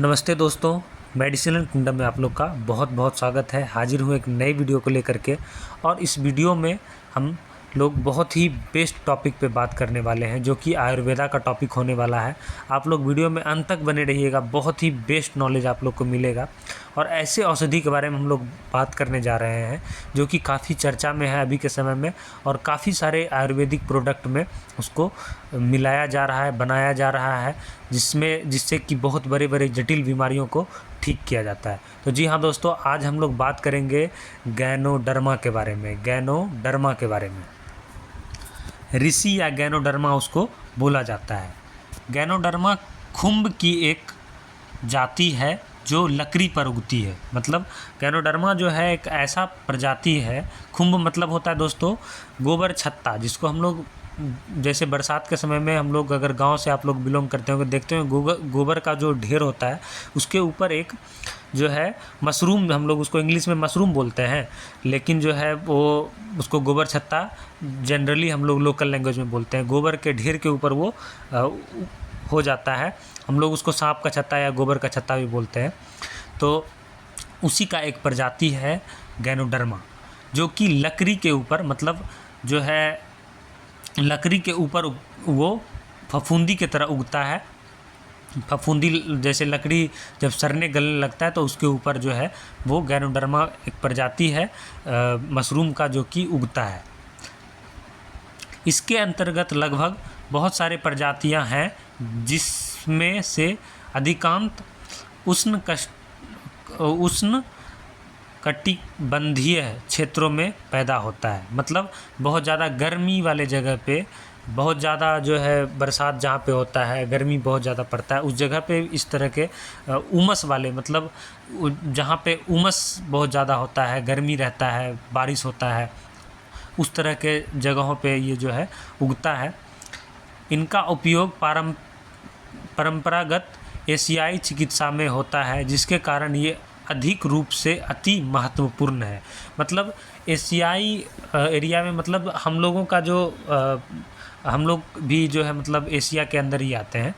नमस्ते दोस्तों, medicinal kingdom में आप लोग का बहुत बहुत स्वागत है। हाजिर हूँ एक नई वीडियो को लेकर के। और इस वीडियो में हम लोग बहुत ही बेस्ट टॉपिक पे बात करने वाले हैं, जो कि आयुर्वेदा का टॉपिक होने वाला है। आप लोग वीडियो में अंत तक बने रहिएगा, बहुत ही बेस्ट नॉलेज आप लोग को मिलेगा। और ऐसे औषधि के बारे में हम लोग बात करने जा रहे हैं जो कि काफ़ी चर्चा में है अभी के समय में, और काफ़ी सारे आयुर्वेदिक प्रोडक्ट में उसको मिलाया जा रहा है, बनाया जा रहा है, जिससे कि बहुत बड़े बड़े जटिल बीमारियों को ठीक किया जाता है। तो जी हाँ दोस्तों, आज हम लोग बात करेंगे गैनोडर्मा के बारे में। गैनोडर्मा के बारे में, ऋषि या गैनोडर्मा उसको बोला जाता है। गैनोडर्मा खुम्ब की एक जाति है जो लकड़ी पर उगती है। मतलब गैनोडर्मा जो है एक ऐसा प्रजाति है। खुम्ब मतलब होता है दोस्तों गोबर छत्ता, जिसको हम लोग जैसे बरसात के समय में हम लोग, अगर गांव से आप लोग बिलोंग करते होंगे, देखते हैं गोबर का जो ढेर होता है उसके ऊपर एक जो है मशरूम, हम लोग उसको इंग्लिश में मशरूम बोलते हैं, लेकिन जो है वो उसको गोबर छत्ता जनरली हम लोग लोकल लैंग्वेज में बोलते हैं। गोबर के ढेर के ऊपर वो हो जाता है। हम लोग उसको सांप का छत्ता या गोबर का छत्ता भी बोलते हैं। तो उसी का एक प्रजाति है गैनोडर्मा, जो कि लकड़ी के ऊपर, मतलब जो है लकड़ी के ऊपर वो फफूंदी की तरह उगता है। फफूंदी जैसे लकड़ी जब सड़ने गलने लगता है तो उसके ऊपर जो है वो गैनोडर्मा एक प्रजाति है मशरूम का, जो कि उगता है। इसके अंतर्गत लगभग बहुत सारे प्रजातियां हैं, जिसमें से अधिकांश उष्ण कटिबंधीय क्षेत्रों में पैदा होता है। मतलब बहुत ज़्यादा गर्मी वाले जगह पे, बहुत ज़्यादा जो है बरसात जहाँ पे होता है, गर्मी बहुत ज़्यादा पड़ता है, उस जगह पे इस तरह के उमस वाले, मतलब जहाँ पे उमस बहुत ज़्यादा होता है, गर्मी रहता है, बारिश होता है, उस तरह के जगहों पे ये जो है उगता है। इनका उपयोग परंपरागत एशियाई चिकित्सा में होता है, जिसके कारण ये अधिक रूप से अति महत्वपूर्ण है। मतलब एशियाई एरिया में, मतलब हम लोगों का जो हम लोग भी जो है मतलब एशिया के अंदर ही आते हैं।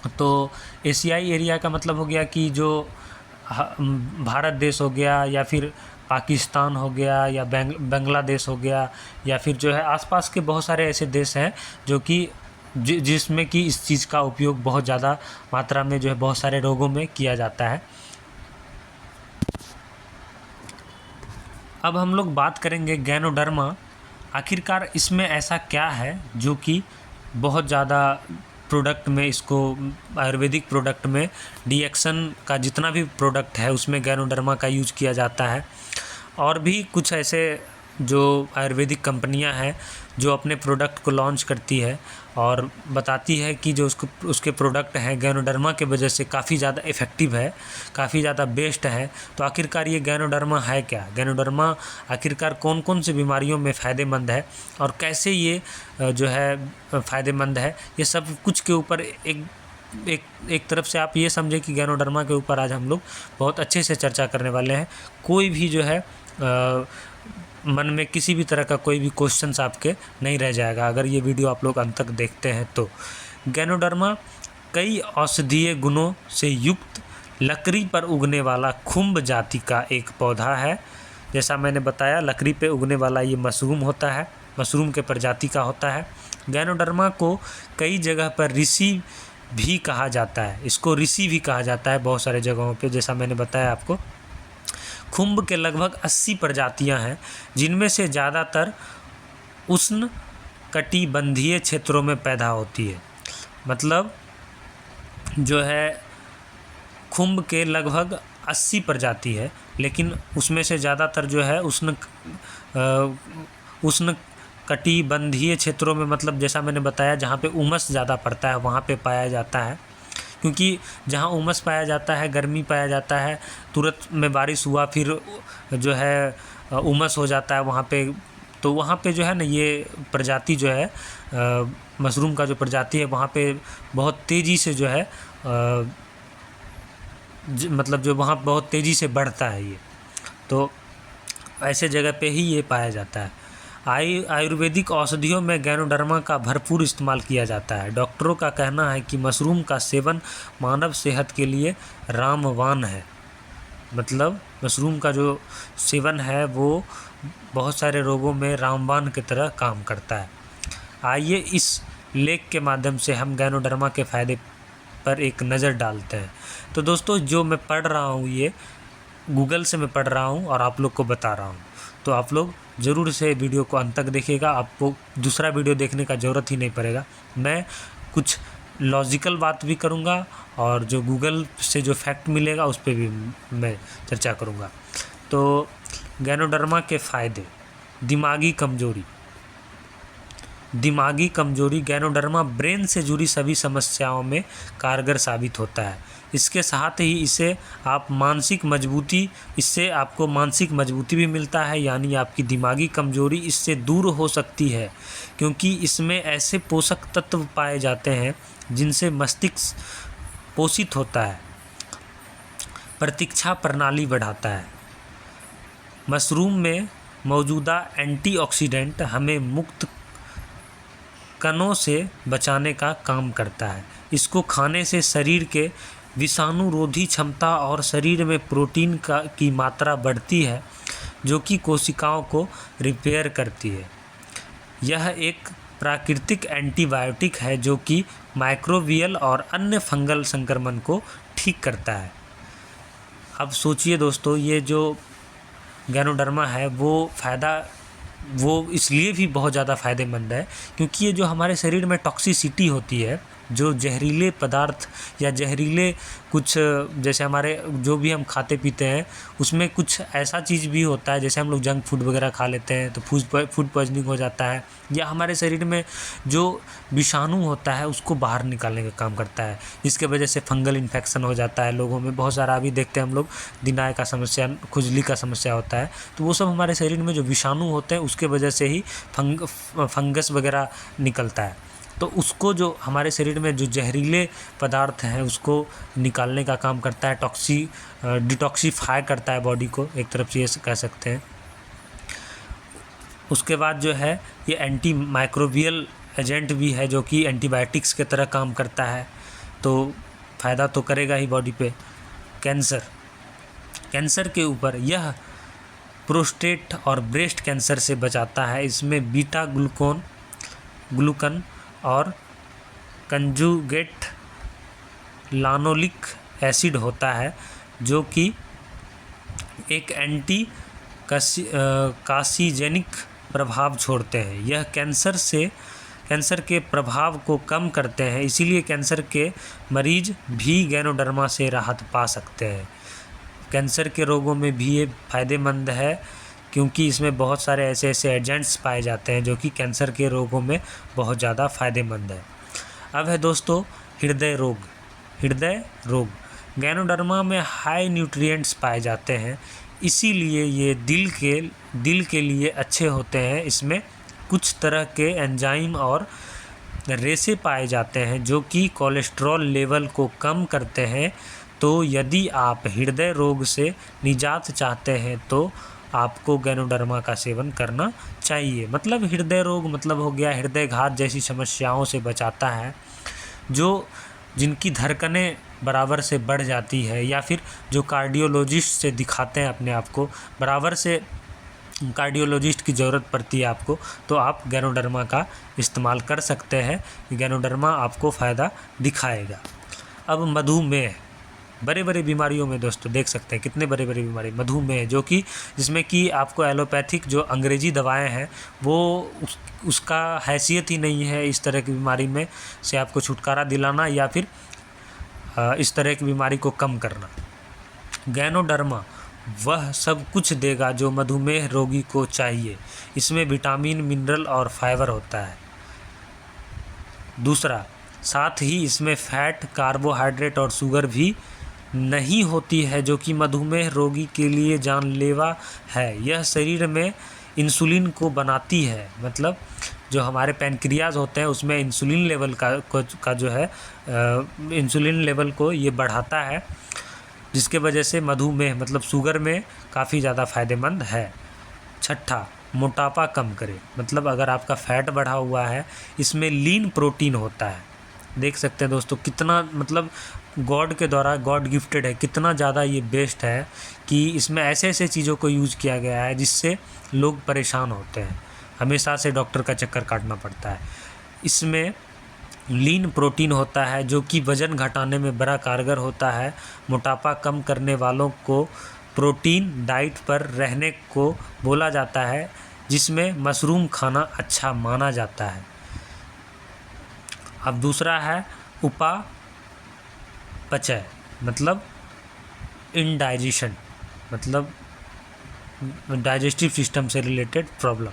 तो एशियाई एरिया का मतलब हो गया कि जो भारत देश हो गया, या फिर पाकिस्तान हो गया, या बांग्लादेश हो गया, या फिर जो है आसपास के बहुत सारे ऐसे देश हैं जो कि जिसमें कि इस चीज़ का उपयोग बहुत ज़्यादा मात्रा में जो है बहुत सारे रोगों में किया जाता है। अब हम लोग बात करेंगे गैनोडर्मा। आखिरकार इसमें ऐसा क्या है जो कि बहुत ज़्यादा प्रोडक्ट में, इसको आयुर्वेदिक प्रोडक्ट में डीएक्शन का जितना भी प्रोडक्ट है उसमें गैनोडर्मा का यूज किया जाता है। और भी कुछ ऐसे जो आयुर्वेदिक कंपनियां हैं जो अपने प्रोडक्ट को लॉन्च करती है और बताती है कि जो उसके प्रोडक्ट हैं गैनोडर्मा के वजह से काफ़ी ज़्यादा इफ़ेक्टिव है, काफ़ी ज़्यादा बेस्ट है। तो आखिरकार ये गैनोडर्मा है क्या? गैनोडर्मा आखिरकार कौन कौन सी बीमारियों में फ़ायदेमंद है और कैसे ये जो है फ़ायदेमंद है, ये सब कुछ के ऊपर एक तरफ से आप ये समझें कि गैनोडर्मा के ऊपर आज हम लोग बहुत अच्छे से चर्चा करने वाले हैं। कोई भी जो है मन में किसी भी तरह का कोई भी क्वेश्चंस आपके नहीं रह जाएगा अगर ये वीडियो आप लोग अंत तक देखते हैं तो। गैनोडर्मा कई औषधीय गुणों से युक्त लकड़ी पर उगने वाला खुम्ब जाति का एक पौधा है। जैसा मैंने बताया, लकड़ी पे उगने वाला ये मशरूम होता है, मशरूम के प्रजाति का होता है। गैनोडर्मा को कई जगह पर ऋषि भी कहा जाता है, इसको ऋषि भी कहा जाता है बहुत सारे जगहों पे, जैसा मैंने बताया आपको। खुम्ब के लगभग 80 प्रजातियां हैं, जिनमें से ज़्यादातर उष्ण कटिबंधीय क्षेत्रों में पैदा होती है। मतलब जो है खुम्ब के लगभग 80 प्रजाति है, लेकिन उसमें से ज़्यादातर जो है उष्ण कटिबंधीय क्षेत्रों में, मतलब जैसा मैंने बताया जहाँ पे उमस ज़्यादा पड़ता है वहाँ पे पाया जाता है। क्योंकि जहाँ उमस पाया जाता है, गर्मी पाया जाता है, तुरंत में बारिश हुआ फिर जो है उमस हो जाता है वहाँ पे, तो वहाँ पे जो है ना ये प्रजाति जो है मशरूम का जो प्रजाति है वहाँ पे बहुत तेज़ी से जो है मतलब जो वहाँ बहुत तेज़ी से बढ़ता है ये। तो ऐसे जगह पे ही ये पाया जाता है। आयुर्वेदिक औषधियों में गैनोडर्मा का भरपूर इस्तेमाल किया जाता है। डॉक्टरों का कहना है कि मशरूम का सेवन मानव सेहत के लिए रामबाण है। मतलब मशरूम का जो सेवन है वो बहुत सारे रोगों में रामबाण की तरह काम करता है। आइए इस लेख के माध्यम से हम गैनोडर्मा के फ़ायदे पर एक नज़र डालते हैं। तो दोस्तों, जो मैं पढ़ रहा हूँ ये गूगल से मैं पढ़ रहा हूँ और आप लोग को बता रहा हूँ, तो आप लोग ज़रूर से वीडियो को अंत तक देखिएगा। आपको दूसरा वीडियो देखने का ज़रूरत ही नहीं पड़ेगा। मैं कुछ लॉजिकल बात भी करूँगा और जो गूगल से जो फैक्ट मिलेगा उस पर भी मैं चर्चा करूँगा। तो गैनोडर्मा के फ़ायदे। दिमागी कमजोरी गैनोडर्मा ब्रेन से जुड़ी सभी समस्याओं में कारगर साबित होता है। इसके साथ ही इससे आपको मानसिक मजबूती भी मिलता है, यानी आपकी दिमागी कमजोरी इससे दूर हो सकती है, क्योंकि इसमें ऐसे पोषक तत्व पाए जाते हैं जिनसे मस्तिष्क पोषित होता है, प्रतिरक्षा प्रणाली बढ़ाता है। मशरूम में मौजूदा एंटीऑक्सीडेंट हमें मुक्त कणों से बचाने का काम करता है। इसको खाने से शरीर के विषाणुरोधी क्षमता और शरीर में प्रोटीन की मात्रा बढ़ती है, जो कि कोशिकाओं को रिपेयर करती है। यह एक प्राकृतिक एंटीबायोटिक है जो कि माइक्रोबियल और अन्य फंगल संक्रमण को ठीक करता है। अब सोचिए दोस्तों, ये जो गैनोडर्मा है वो इसलिए भी बहुत ज़्यादा फ़ायदेमंद है क्योंकि ये जो हमारे शरीर में टॉक्सिसिटी होती है, जो जहरीले पदार्थ या जहरीले कुछ, जैसे हमारे जो भी हम खाते पीते हैं उसमें कुछ ऐसा चीज़ भी होता है, जैसे हम लोग जंक फूड वगैरह खा लेते हैं तो फूड पॉइजनिंग हो जाता है, या हमारे शरीर में जो विषाणु होता है उसको बाहर निकालने का काम करता है, जिसके वजह से फंगल इन्फेक्शन हो जाता है लोगों में बहुत सारा। अभी देखते हैं हम लोग दिनाय का समस्या, खुजली का समस्या होता है, तो वो सब हमारे शरीर में जो विषाणु होते हैं उसके वजह से ही फंगस वगैरह निकलता है। तो उसको जो हमारे शरीर में जो जहरीले पदार्थ हैं उसको निकालने का काम करता है, डिटॉक्सीफाई करता है बॉडी को, एक तरफ से ये कह सकते हैं। उसके बाद जो है ये एंटी माइक्रोबियल एजेंट भी है जो कि एंटीबायोटिक्स के तरह काम करता है, तो फ़ायदा तो करेगा ही बॉडी पे। कैंसर के ऊपर यह प्रोस्टेट और ब्रेस्ट कैंसर से बचाता है। इसमें बीटा ग्लूकन और कंजुगेट लानोलिक एसिड होता है जो कि एक एंटी कासीजेनिक प्रभाव छोड़ते हैं। यह कैंसर के प्रभाव को कम करते हैं, इसीलिए कैंसर के मरीज भी गैनोडर्मा से राहत पा सकते हैं। कैंसर के रोगों में भी ये फ़ायदेमंद है क्योंकि इसमें बहुत सारे ऐसे एजेंट्स पाए जाते हैं जो कि कैंसर के रोगों में बहुत ज़्यादा फ़ायदेमंद है। अब है दोस्तों हृदय रोग। गैनोडर्मा में हाई न्यूट्रिएंट्स पाए जाते हैं, इसीलिए ये दिल के लिए अच्छे होते हैं। इसमें कुछ तरह के एंजाइम और रेशे पाए जाते हैं जो कि कोलेस्ट्रॉल लेवल को कम करते हैं। तो यदि आप हृदय रोग से निजात चाहते हैं तो आपको गैनोडर्मा का सेवन करना चाहिए। मतलब हृदय रोग मतलब हो गया हृदय घात जैसी समस्याओं से बचाता है, जिनकी धड़कनें बराबर से बढ़ जाती है, या फिर जो कार्डियोलॉजिस्ट से दिखाते हैं अपने आप को, बराबर से कार्डियोलॉजिस्ट की ज़रूरत पड़ती है आपको, तो आप गैनोडर्मा का इस्तेमाल कर सकते हैं। गैनोडर्मा आपको फ़ायदा दिखाएगा। अब मधुमेह, बड़े बीमारियों में दोस्तों देख सकते हैं कितने बड़े बीमारी मधुमेह, जो कि जिसमें कि आपको एलोपैथिक जो अंग्रेजी दवाएं हैं वो उसका हैसियत ही नहीं है इस तरह की बीमारी में से आपको छुटकारा दिलाना या फिर इस तरह की बीमारी को कम करना। गैनोडर्मा वह सब कुछ देगा जो मधुमेह रोगी को चाहिए। इसमें विटामिन, मिनरल और फाइबर होता है। दूसरा, साथ ही इसमें फैट, कार्बोहाइड्रेट और शुगर भी नहीं होती है जो कि मधुमेह रोगी के लिए जानलेवा है। यह शरीर में इंसुलिन को बनाती है, मतलब जो हमारे पैनक्रियाज होते हैं उसमें इंसुलिन लेवल का जो है इंसुलिन लेवल को ये बढ़ाता है, जिसके वजह से मधुमेह मतलब शुगर में काफ़ी ज़्यादा फ़ायदेमंद है। छठा, मोटापा कम करे। मतलब अगर आपका फैट बढ़ा हुआ है, इसमें लीन प्रोटीन होता है। देख सकते हैं दोस्तों कितना मतलब गॉड के द्वारा गॉड गिफ्टेड है, कितना ज़्यादा ये बेस्ट है कि इसमें ऐसे ऐसे चीज़ों को यूज़ किया गया है जिससे लोग परेशान होते हैं, हमेशा से डॉक्टर का चक्कर काटना पड़ता है। इसमें लीन प्रोटीन होता है जो कि वज़न घटाने में बड़ा कारगर होता है। मोटापा कम करने वालों को प्रोटीन डाइट पर रहने को बोला जाता है, जिसमें मशरूम खाना अच्छा माना जाता है। अब दूसरा है उपापचय, मतलब इनडाइजेशन, मतलब डाइजेस्टिव सिस्टम से रिलेटेड प्रॉब्लम।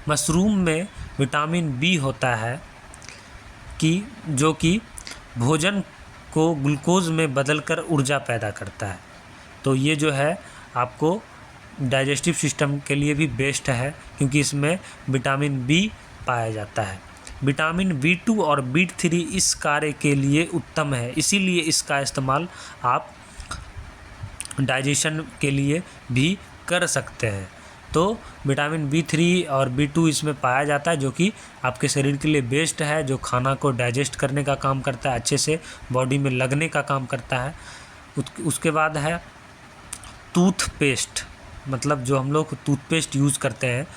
मशरूम में विटामिन बी होता है कि जो कि भोजन को ग्लूकोज में बदलकर ऊर्जा पैदा करता है। तो ये जो है आपको डाइजेस्टिव सिस्टम के लिए भी बेस्ट है, क्योंकि इसमें विटामिन बी पाया जाता है। विटामिन B2 और B3 इस कार्य के लिए उत्तम है, इसीलिए इसका इस्तेमाल आप डाइजेशन के लिए भी कर सकते हैं। तो विटामिन B3 और B2 इसमें पाया जाता है, जो कि आपके शरीर के लिए बेस्ट है, जो खाना को डाइजेस्ट करने का काम करता है, अच्छे से बॉडी में लगने का काम करता है। उसके बाद है टूथपेस्ट, मतलब जो हम लोग टूथपेस्ट यूज़ करते हैं,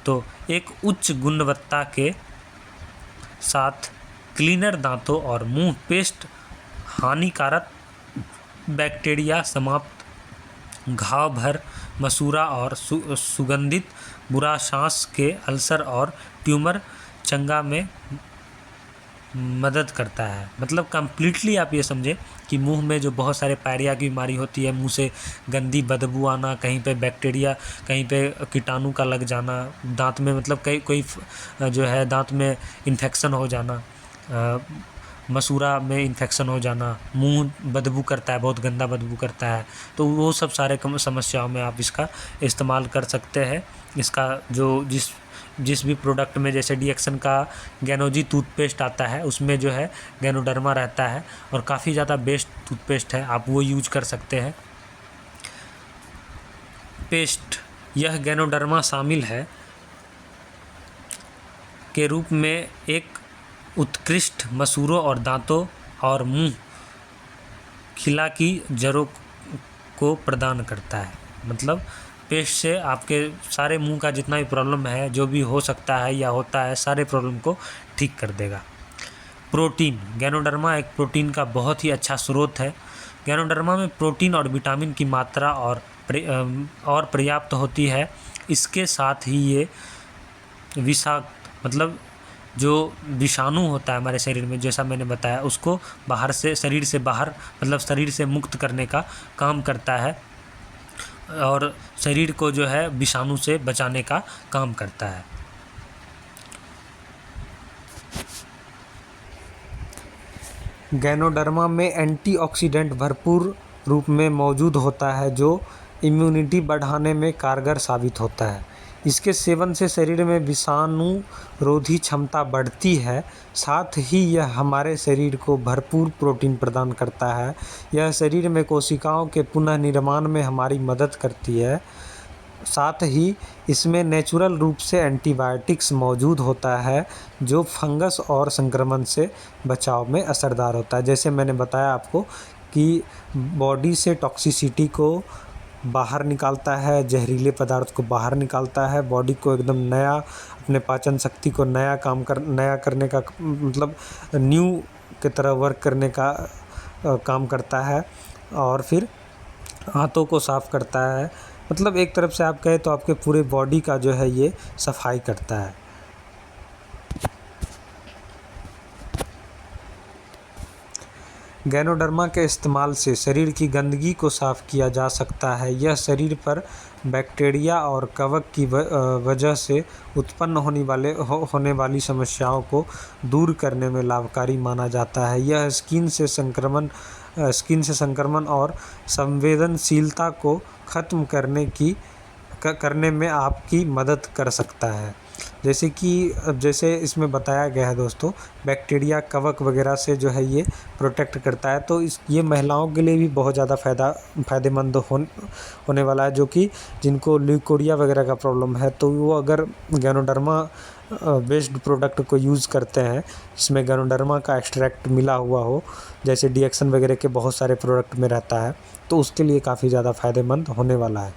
तो एक उच्च गुणवत्ता के साथ क्लीनर दांतों और मुंह पेस्ट हानिकारक बैक्टीरिया समाप्त घाव भर मसूड़ा और सुगंधित बुरा सांस के अल्सर और ट्यूमर चंगा में मदद करता है। मतलब कम्प्लीटली आप ये समझें कि मुंह में जो बहुत सारे पायरिया की बीमारी होती है, मुंह से गंदी बदबू आना, कहीं पे बैक्टीरिया, कहीं पे कीटाणु का लग जाना, दांत में मतलब कोई जो है दांत में इन्फेक्शन हो जाना, मसूड़ा में इन्फेक्शन हो जाना, मुंह बदबू करता है, बहुत गंदा बदबू करता है, तो वो सब सारे समस्याओं में आप इसका इस्तेमाल कर सकते हैं। इसका जो जिस भी प्रोडक्ट में, जैसे डीएक्सन का गैनोजी टूथपेस्ट आता है, उसमें जो है गैनोडर्मा रहता है और काफ़ी ज़्यादा बेस्ट टूथपेस्ट है, आप वो यूज कर सकते हैं। पेस्ट, यह गैनोडर्मा शामिल है के रूप में एक उत्कृष्ट मसूड़ों और दांतों और मुंह खिला की जड़ों को प्रदान करता है। मतलब पेस्ट से आपके सारे मुंह का जितना भी प्रॉब्लम है, जो भी हो सकता है या होता है, सारे प्रॉब्लम को ठीक कर देगा। प्रोटीन, गैनोडर्मा एक प्रोटीन का बहुत ही अच्छा स्रोत है। गैनोडर्मा में प्रोटीन और विटामिन की मात्रा और पर्याप्त होती है। इसके साथ ही ये विषाक्त, मतलब जो विषाणु होता है हमारे शरीर में, जैसा मैंने बताया, उसको बाहर से, शरीर से बाहर, मतलब शरीर से मुक्त करने का काम करता है और शरीर को जो है विषाणु से बचाने का काम करता है। गैनोडर्मा में एंटीऑक्सीडेंट भरपूर रूप में मौजूद होता है, जो इम्यूनिटी बढ़ाने में कारगर साबित होता है। इसके सेवन से शरीर में विषाणुरोधी क्षमता बढ़ती है, साथ ही यह हमारे शरीर को भरपूर प्रोटीन प्रदान करता है। यह शरीर में कोशिकाओं के पुनः निर्माण में हमारी मदद करती है। साथ ही इसमें नेचुरल रूप से एंटीबायोटिक्स मौजूद होता है, जो फंगस और संक्रमण से बचाव में असरदार होता है। जैसे मैंने बताया आपको कि बॉडी से टॉक्सिसिटी को बाहर निकालता है, जहरीले पदार्थ को बाहर निकालता है, बॉडी को एकदम नया, अपने पाचन शक्ति को नया करने का, मतलब न्यू की तरह वर्क करने का काम करता है। और फिर हाथों को साफ़ करता है। मतलब एक तरफ से आप कहें तो आपके पूरे बॉडी का जो है ये सफाई करता है। गैनोडर्मा के इस्तेमाल से शरीर की गंदगी को साफ़ किया जा सकता है। यह शरीर पर बैक्टीरिया और कवक की वजह से उत्पन्न होने वाली समस्याओं को दूर करने में लाभकारी माना जाता है। यह स्किन से संक्रमण और संवेदनशीलता को ख़त्म करने में आपकी मदद कर सकता है। जैसे कि अब जैसे इसमें बताया गया है दोस्तों, बैक्टीरिया, कवक वगैरह से जो है ये प्रोटेक्ट करता है। तो ये महिलाओं के लिए भी बहुत ज़्यादा फ़ायदेमंद होने वाला है, जो कि जिनको ल्यूकोरिया वगैरह का प्रॉब्लम है, तो वो अगर गैनोडर्मा बेस्ड प्रोडक्ट को यूज़ करते हैं, इसमें गैनोडर्मा का एक्सट्रैक्ट मिला हुआ हो, जैसे डीएक्सन वगैरह के बहुत सारे प्रोडक्ट में रहता है, तो उसके लिए काफ़ी ज़्यादा फ़ायदेमंद होने वाला है।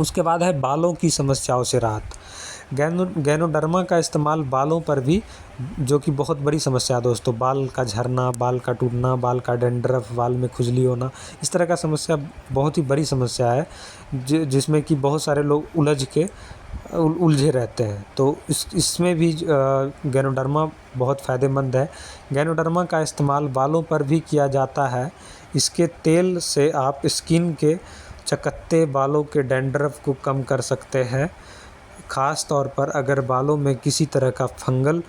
उसके बाद है बालों की समस्याओं से राहत। गैनोडर्मा का इस्तेमाल बालों पर भी, जो कि बहुत बड़ी समस्या है दोस्तों, बाल का झड़ना, बाल का टूटना, बाल का डैंड्रफ, बाल में खुजली होना, इस तरह का समस्या बहुत ही बड़ी समस्या है, जिसमें कि बहुत सारे लोग उलझे रहते हैं। तो इसमें भी गैनोडर्मा बहुत फ़ायदेमंद है। गैनोडर्मा का इस्तेमाल बालों पर भी किया जाता है। इसके तेल से आप स्किन के चकत्ते, बालों के डैंड्रफ को कम कर सकते हैं। ख़ास तौर पर अगर बालों में किसी तरह का फंगल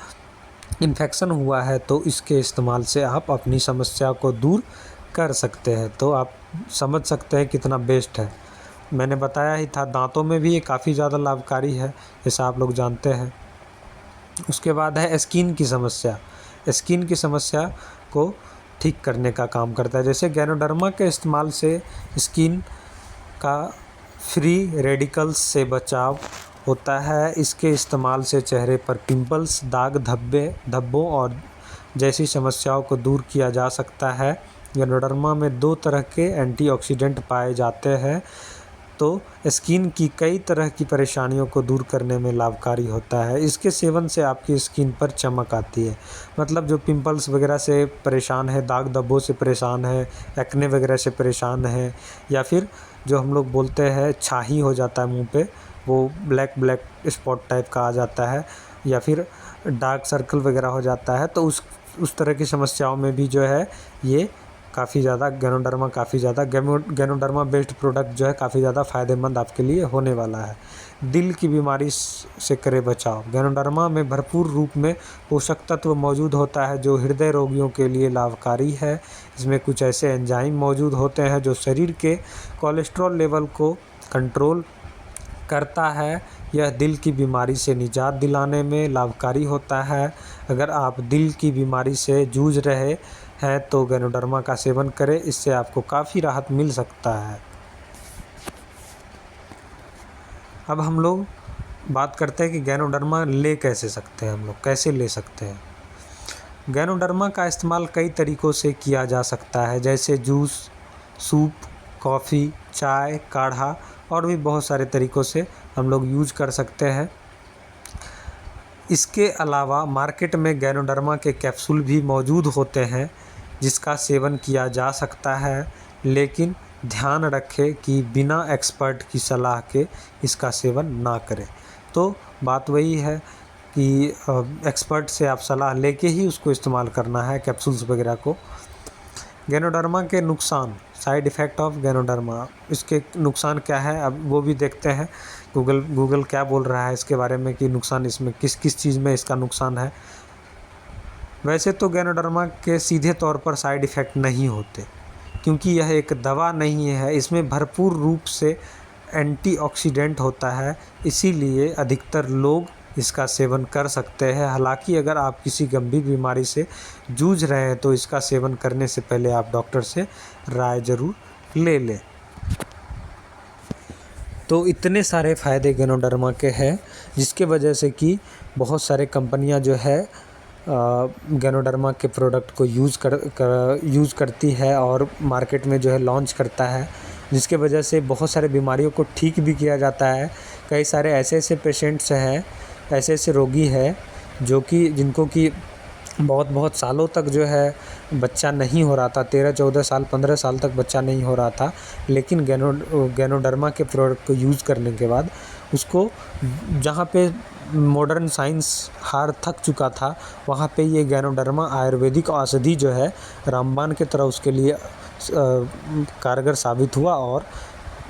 इन्फेक्शन हुआ है, तो इसके इस्तेमाल से आप अपनी समस्या को दूर कर सकते हैं। तो आप समझ सकते हैं कितना बेस्ट है। मैंने बताया ही था, दांतों में भी ये काफ़ी ज़्यादा लाभकारी है, जैसा आप लोग जानते हैं। उसके बाद है स्किन की समस्या। स्किन की समस्या को ठीक करने का काम करता है। जैसे गैनोडर्मा के इस्तेमाल से स्किन का फ्री रेडिकल्स से बचाव होता है। इसके इस्तेमाल से चेहरे पर पिंपल्स, दाग, धब्बों और जैसी समस्याओं को दूर किया जा सकता है। गैनोडर्मा में 2 तरह के एंटीऑक्सीडेंट पाए जाते हैं, तो स्किन की कई तरह की परेशानियों को दूर करने में लाभकारी होता है। इसके सेवन से आपकी स्किन पर चमक आती है। मतलब जो पिंपल्स वगैरह से परेशान है, दाग धब्बों से परेशान है, एक्ने वगैरह से परेशान है, या फिर जो हम लोग बोलते हैं छाही हो जाता है मुंह पे, वो ब्लैक स्पॉट टाइप का आ जाता है, या फिर डार्क सर्कल वगैरह हो जाता है, तो उस तरह की समस्याओं में भी जो है ये काफ़ी ज़्यादा गैनोडर्मा बेस्ड प्रोडक्ट जो है काफ़ी ज़्यादा फ़ायदेमंद आपके लिए होने वाला है। दिल की बीमारी से करे बचाव। गैनोडर्मा में भरपूर रूप में पोषक तत्व मौजूद होता है, जो हृदय रोगियों के लिए लाभकारी है। इसमें कुछ ऐसे एंजाइम मौजूद होते हैं जो शरीर के कोलेस्ट्रॉल लेवल को कंट्रोल करता है। यह दिल की बीमारी से निजात दिलाने में लाभकारी होता है। अगर आप दिल की बीमारी से जूझ रहे हैं तो गैनोडर्मा का सेवन करें, इससे आपको काफ़ी राहत मिल सकता है। अब हम लोग बात करते हैं कि गैनोडर्मा ले कैसे सकते हैं, हम लोग कैसे ले सकते हैं। गैनोडर्मा का इस्तेमाल कई तरीक़ों से किया जा सकता है, जैसे जूस, सूप, कॉफ़ी, चाय, काढ़ा, और भी बहुत सारे तरीक़ों से हम लोग यूज कर सकते हैं। इसके अलावा मार्केट में गैनोडर्मा के कैप्सूल भी मौजूद होते हैं, जिसका सेवन किया जा सकता है, लेकिन ध्यान रखें कि बिना एक्सपर्ट की सलाह के इसका सेवन ना करें। तो बात वही है कि एक्सपर्ट से आप सलाह लेके ही उसको इस्तेमाल करना है, कैप्सूल्स वगैरह को। गैनोडर्मा के नुकसान, साइड इफ़ेक्ट ऑफ गैनोडर्मा, इसके नुकसान क्या है अब वो भी देखते हैं। गूगल क्या बोल रहा है इसके बारे में कि नुकसान इसमें किस किस चीज़ में इसका नुकसान है। वैसे तो गैनोडर्मा के सीधे तौर पर साइड इफ़ेक्ट नहीं होते, क्योंकि यह एक दवा नहीं है। इसमें भरपूर रूप से एंटीऑक्सीडेंट होता है, इसीलिए अधिकतर लोग इसका सेवन कर सकते हैं। हालांकि अगर आप किसी गंभीर बीमारी से जूझ रहे हैं तो इसका सेवन करने से पहले आप डॉक्टर से राय ज़रूर ले लें। तो इतने सारे फ़ायदे गैनोडर्मा के हैं, जिसके वजह से कि बहुत सारे कंपनियां जो है गैनोडर्मा के प्रोडक्ट को यूज़ करती है और मार्केट में जो है लॉन्च करता है, जिसके वजह से बहुत सारे बीमारियों को ठीक भी किया जाता है। कई सारे ऐसे पेशेंट्स हैं, ऐसे रोगी हैं जिनको कि बहुत सालों तक जो है बच्चा नहीं हो रहा था, 13-14 साल 15 साल तक बच्चा नहीं हो रहा था, लेकिन गैनोडर्मा के प्रोडक्ट को यूज़ करने के बाद उसको, जहाँ पे मॉडर्न साइंस हार थक चुका था, वहाँ पे ये गैनोडर्मा आयुर्वेदिक औषधि जो है रामबाण की तरह उसके लिए कारगर साबित हुआ, और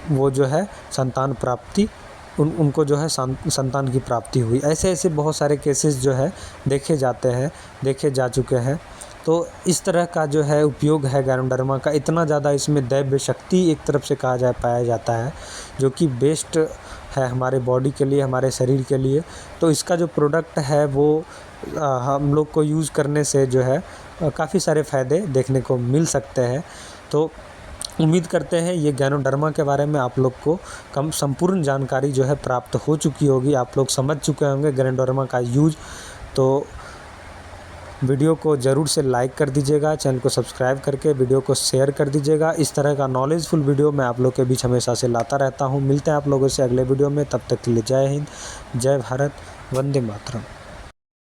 वो जो है संतान प्राप्ति उनको जो है संतान की प्राप्ति हुई। ऐसे बहुत सारे केसेस जो है देखे जा चुके हैं। तो इस तरह का जो है उपयोग है गैनोडर्मा का, इतना ज़्यादा इसमें दैव्य शक्ति एक तरफ से पाया जाता है, जो कि बेस्ट है हमारे बॉडी के लिए, हमारे शरीर के लिए। तो इसका जो प्रोडक्ट है वो हम लोग को यूज़ करने से जो है काफ़ी सारे फ़ायदे देखने को मिल सकते हैं। तो उम्मीद करते हैं ये गैनोडर्मा के बारे में आप लोग को संपूर्ण जानकारी जो है प्राप्त हो चुकी होगी, आप लोग समझ चुके होंगे गैनोडर्मा का यूज़। तो वीडियो को ज़रूर से लाइक कर दीजिएगा, चैनल को सब्सक्राइब करके वीडियो को शेयर कर दीजिएगा। इस तरह का नॉलेजफुल वीडियो मैं आप लोग के बीच हमेशा से लाता रहता हूँ। मिलते हैं आप लोगों से अगले वीडियो में, तब तक के लिए जय हिंद, जय भारत, वंदे मातरम।